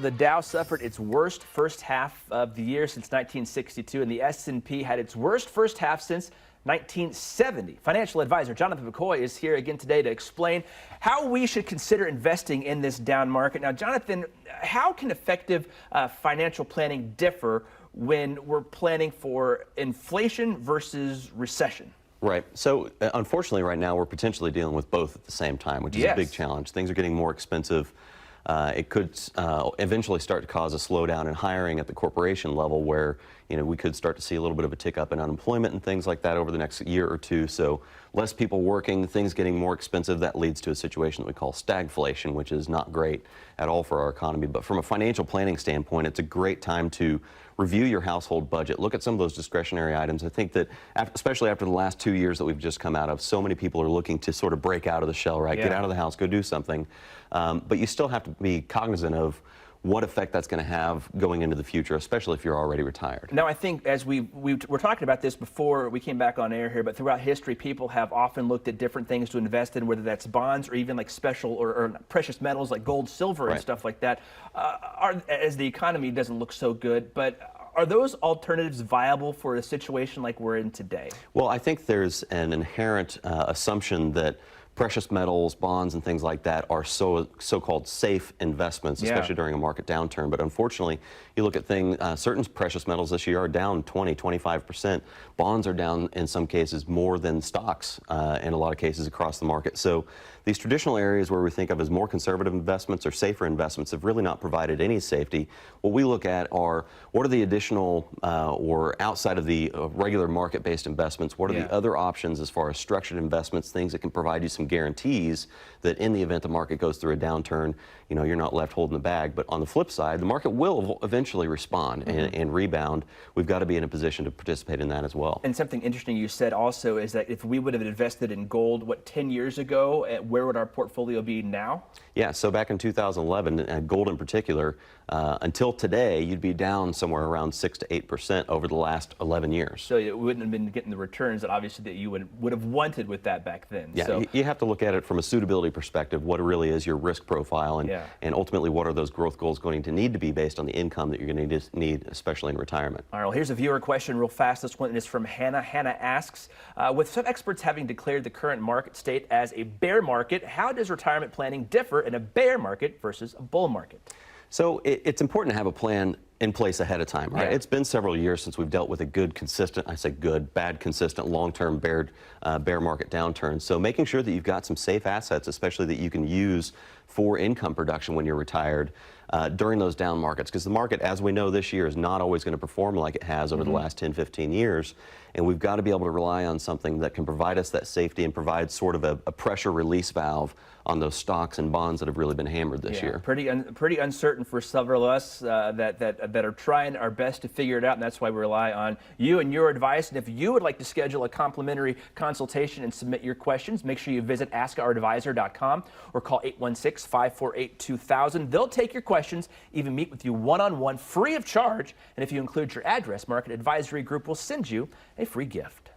The Dow suffered its worst first half of the year since 1962, and the S&P had its worst first half since 1970. Financial advisor Jonathan McCoy is here again today to explain how we should consider investing in this down market. Now, Jonathan, how can effective financial planning differ when we're planning for inflation versus recession? Right. So, unfortunately, right now we're potentially dealing with both at the same time, which is a big challenge. Things are getting more expensive. It could eventually start to cause a slowdown in hiring at the corporation level where, we could start to see a little bit of a tick up in unemployment and things like that over the next year or two. So less people working, things getting more expensive, that leads to a situation that we call stagflation, which is not great at all for our economy. But from a financial planning standpoint, it's a great time to review your household budget, look at some of those discretionary items. I think that, especially after the last 2 years that we've just come out of, so many people are looking to sort of break out of the shell, right? Get out of the house, go do something. But you still have to be cognizant of what effect that's going to have going into the future, especially if you're already retired. Now, I think as we were talking about this before we came back on air here, but throughout history, people have often looked at different things to invest in, whether that's bonds or even like special or precious metals like gold, silver, and stuff like that, as the economy doesn't look so good. But are those alternatives viable for a situation like we're in today? Well, I think there's an inherent assumption that precious metals, bonds, and things like that are so-called safe investments, especially during a market downturn. But unfortunately, you look at things, certain precious metals this year are down 20, 25%. Bonds are down in some cases more than stocks in a lot of cases across the market. So these traditional areas where we think of as more conservative investments or safer investments have really not provided any safety. What we look at are what are the additional or outside of the regular market-based investments, what are the other options as far as structured investments, things that can provide you some guarantees that in the event the market goes through a downturn, you're not left holding the bag. But on the flip side, the market will eventually respond and rebound. We've got to be in a position to participate in that as well. And something interesting you said also is that if we would have invested in gold, 10 years ago, where would our portfolio be now? Yeah, so back in 2011, gold in particular, until today, you'd be down somewhere around 6 to 8% over the last 11 years. So you wouldn't have been getting the returns that obviously that you would have wanted with that back then. Yeah, so you have to look at it from a suitability perspective, what really is your risk profile, and ultimately what are those growth goals going to need to be based on the income that you're going to need, especially in retirement. All right, well, here's a viewer question real fast. This one is from Hannah. Hannah asks, with some experts having declared the current market state as a bear market, how does retirement planning differ in a bear market versus a bull market? So it's important to have a plan in place ahead of time, right? Yeah. It's been several years since we've dealt with a good, consistent, I say good, bad, consistent, long-term bear market downturn. So making sure that you've got some safe assets, especially that you can use for income production when you're retired during those down markets. Because the market, as we know this year, is not always going to perform like it has over the last 10, 15 years. And we've got to be able to rely on something that can provide us that safety and provide sort of a pressure release valve on those stocks and bonds that have really been hammered this year. Pretty uncertain for several of us that are trying our best to figure it out, and that's why we rely on you and your advice. And if you would like to schedule a complimentary consultation and submit your questions, make sure you visit AskOurAdvisor.com or call 816-548-2000. They'll take your questions, even meet with you one-on-one free of charge. And if you include your address, Market Advisory Group will send you a free gift.